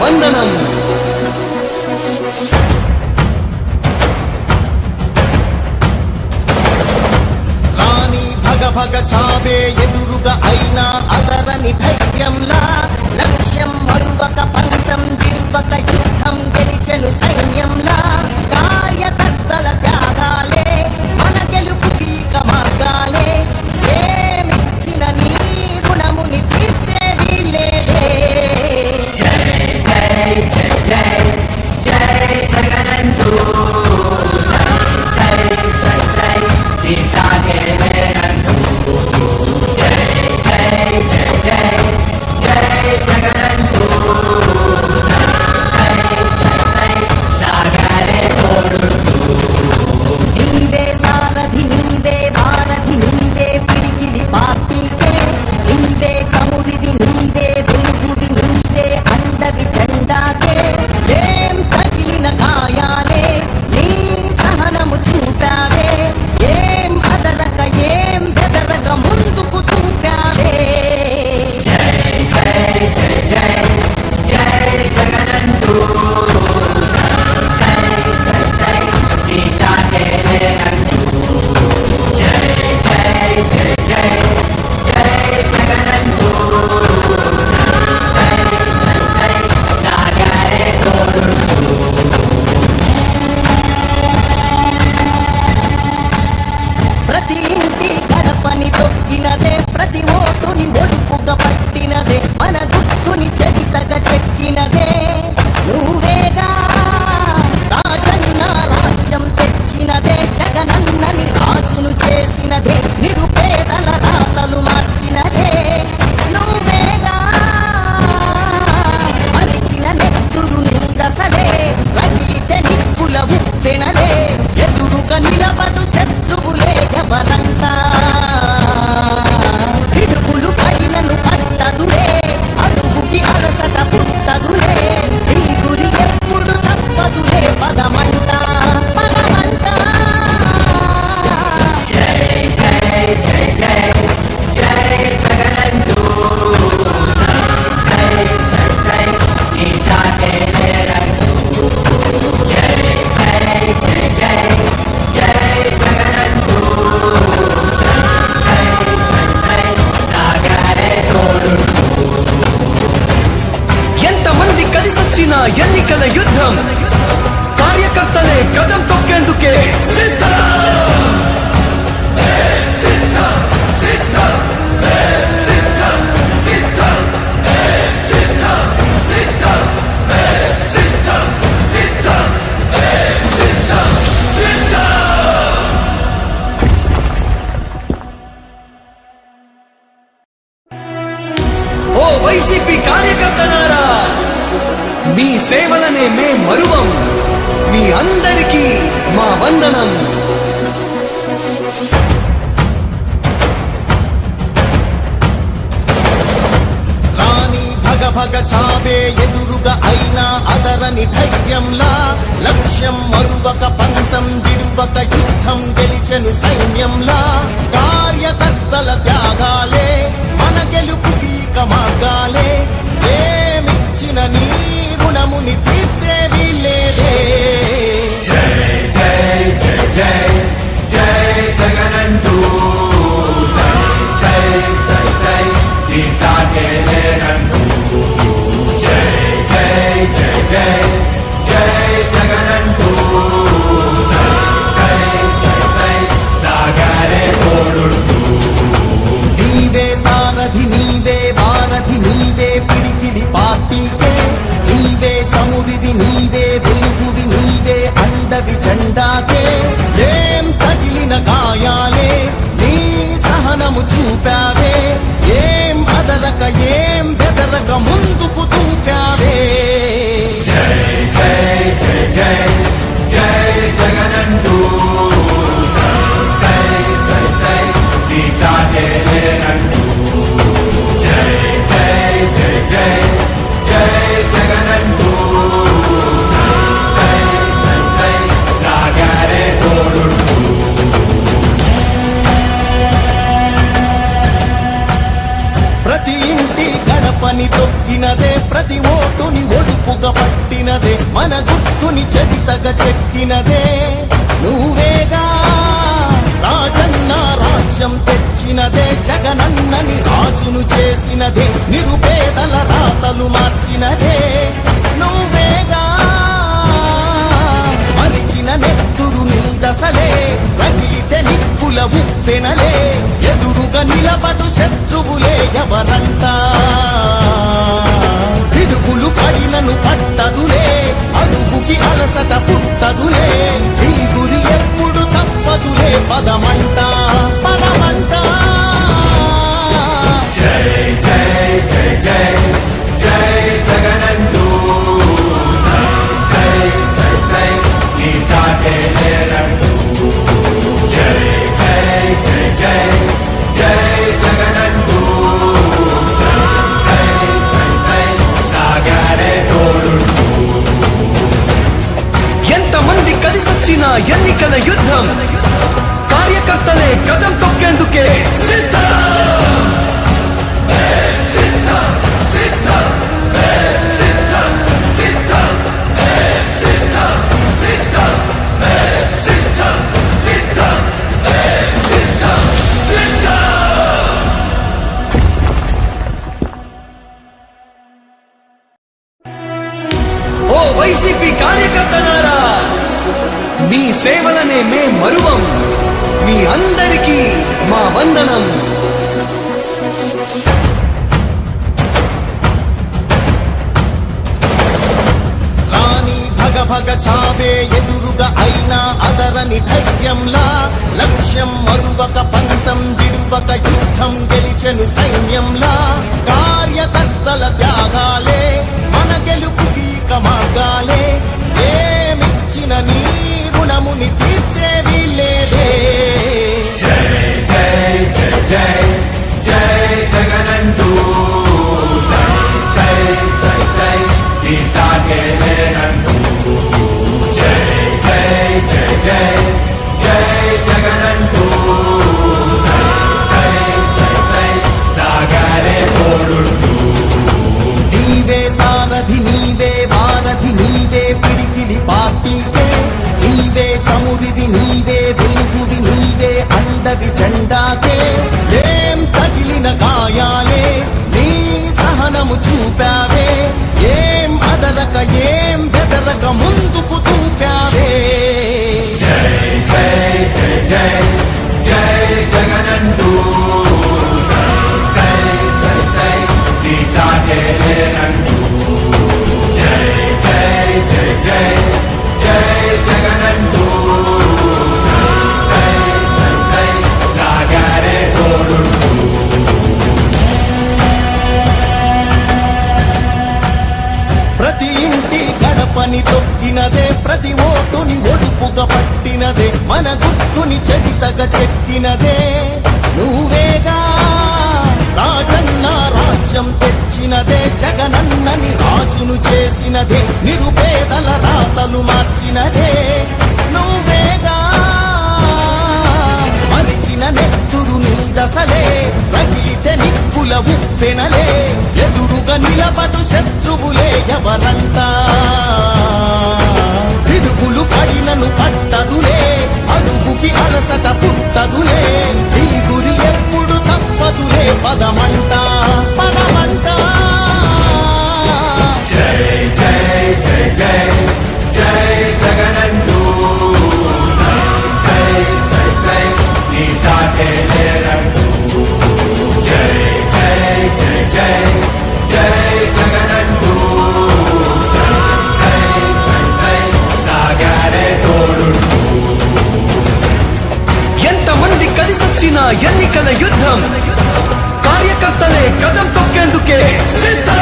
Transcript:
వందనం. రాణి భగ భగ చావే ఎదురుగా అయినా అదరని ధైర్యంలా లక్ష్యం మరువక పంతం విడువక యుద్ధం గెలిచెను సైన్యంలా కార్యకర్తల త్యాగాలే మన గెలుపుకి మార్గాలే ఏమిచ్చిన నీ రుణముని తీర్చేది లేదే. జై జై జై జై జై జగనంటూ సై సై సై ఈ సాగేనంటూ జై జై జై జై జై జగనంటూ సై సై సై సై సాగరే తోడుంటూ నీవే సారథి నీవే భారథి నీవే పిడికిలి పార్టీకే నీవే చమురిది నీవే వెలుగుది నీవే అండది జెండాకే ఏం తగిలిన గాయాలే నీ సహనము చూపావే ఏం అదరక ఏం బెదరక ముందుకు చూపావే. జై జై జై జై జై జగనంటూ సై సై సై ఈ సాగేనంటూ జై జై జై జై జై జగనంటూ సై సై సై సాగరే తోడుంటూ ప్రతి ఇంటి గడపని తొక్కినదే ప్రతి ఓటుని ఒడుపుగా పట్టినదే మన గుట్టుని చరితగా చెక్కినదే నువ్వేగా రాజన్న రాజ్యం తెచ్చినదే జగనన్నని రాజును చేసినదే నిరుపేదల రాతలు మార్చినదే నువ్వేగా మరిచిన నెత్తురు నీదసలే రగిలితే నిప్పుల ఉప్పెనలే ఎదురుగా నిలబడు శత్రువులే ఎవరంతా పిడుగులు పడినను పట్టదులే అడుగుకి అలసట పుట్టదులే ఈ గురి ఎప్పుడు తప్పదులే పదమంట పదమంట. జై జై జై జై జై జగనంటూ సై సై సై ఈ సాగేనంటూ జై జై జై జై జై జగనంటూ సై సై సై సై సాగరే తోడుంటూ ఎంతమంది కలిసొచ్చిన ఎన్నికల యుద్ధం కార్యకర్తలే కదం తొక్కేందుకే సిద్ధం. ఓ వైసీపీ కార్యకర్తలారా, మీ సేవలనే మే మరువం. మీ అందరికీ మా వందనం. రాణి భగ భగ చావే ఎదురుగా అయినా అదరని ధైర్యంలా లక్ష్యం మరువక పంతం విడువక యుద్ధం గెలిచెను సైన్యంలా కార్యకర్తల త్యాగాలే మన గెలుపుకి మార్గాలే ఏమిచ్చిన నీ రుణముని తీర్చేది లేదే. జై జై జై జై జై జగనంటూ సై సై సై సై ఈ సాగేనంటూ జై జై జై జై జై జగనంటూ సై సై సై సై సాగరే తోడుంటూ నీవే సారథి నీవే భారథి నీవే పిడికిలి పార్టీకే నీవే చమురిది నీవే వెలుగువి నీవే అండవి జెండాకే ఏం తగిలిన గాయాలే నీ సహనము చూపావే ఏం అదరక ఏం బెదరక ముందుకు చూపావే. జై జై జై జై జై జగనంటూ సై సై సై సై ఈ సాగేనంటూ జై జై జై జై జై జగనంటూ సై సై సై సై సాగరే తోడుంటూ ఓటుని ఒడుపుగా పట్టినదే మన గుర్తుని చరితగా చెక్కినదే నువ్వేగా రాజన్న రాజ్యం తెచ్చినదే జగనన్నని రాజును చేసినదే నిరుపేదల రాతలు మార్చినదే నువ్వేగా మరిగిన నెత్తురు నీ దశలే రగిలితే నిప్పుల ఉప్పెనలే ఎదురుగా నిలబడు శత్రువులే ఎవరంతా పిడుగులు పడినను పట్టదులే అడుగుకి అలసట పుట్టదులే ఈ గురి ఎప్పుడు తప్పదులే పదమంట పదమంట జై జై జై జై జై జగనంటూ సై సై సై సై నీ సాటే లేరంటూ జై జై జై జై జై జగనంటూ సై సై సై సై సాగరే తోడుంటూ ఎంతమంది కలిసొచ్చిన ఎన్నికల యుద్ధం కార్యకర్తలే కదం తొక్కేందుకే సిద్ధం ఓ వైసీపీ కార్యకర్తలారా మీ సేవలనే మే మరువం మీ అందరికీ మా వందనం రాణి భగ భగ చావే ఎదురుగా అయినా అదరని ధైర్యంలా లక్ష్యం మరువక పంతం విడువక యుద్ధం గెలిచెను సైన్యంలా కార్యకర్తల త్యాగాలే మన గెలుపుకి మార్గాలే ఏమిచ్చిన నీ రుణముని తీర్చేది లేదే జై జై జై జై జై జగనంటూ సై సై సై సై నీ సాటే లేరంటూ జై జై జై జై జై జగనంటూ సై సై సై సై సాగరే తోడుంటూ నీవే సారథి నీవే వారధి నీవే పిడికిలి పార్టీకే నీవే చమురివి నీవే వెలుగువి నీవే అండవి జెండాకే ఏం తగిలిన గాయాలే నీ సహనము చూపావే ఏం అదరక ఏం బెదరక ముందుకు దూపావే జై జై జై జై జై జగనంటూ సై సై సై సై నీ సాటే లేరంటూ జై జై జై జై జై జగనంటూ సై సై సై సై సాగరే తోడుంటూ ప్రతి ఇంటి గడపని తొక్కినదే ప్రతి ఓటుని ఒడుపుగా పట్టినదే మన గుర్తుని చరితగా చెక్కినదే నువ్వేగా రాజన్న రాజ్యం తెచ్చినదే జగనన్నని రాజును చేసినదే నిరుపేదల రాతలు మార్చినదే నువ్వేగా మరిగిన నెత్తురు నీ దశలే రగిలితే నిప్పుల ఉప్పెనలే ఎదురుగా నిలబడు శత్రువులే ఎవరంతా పిడుగులు పడినను పట్టదులే అడుగుకి అలసట పుట్టదులే ఈ గురి ఎప్పుడు తప్పదులే పదమంట పదమంట జై జై జై జై జై జగనంటూ సై సై సై సై నీ సాటే లేరంటూ జై జై జై జై జై జగనంటూ సై సై సై సై సాగరే తోడుంటూ ఎంతమంది కలిసొచ్చిన ఎన్నికల యుద్ధం కార్యకర్తలే కదం తొక్కేందుకే సిద్ధం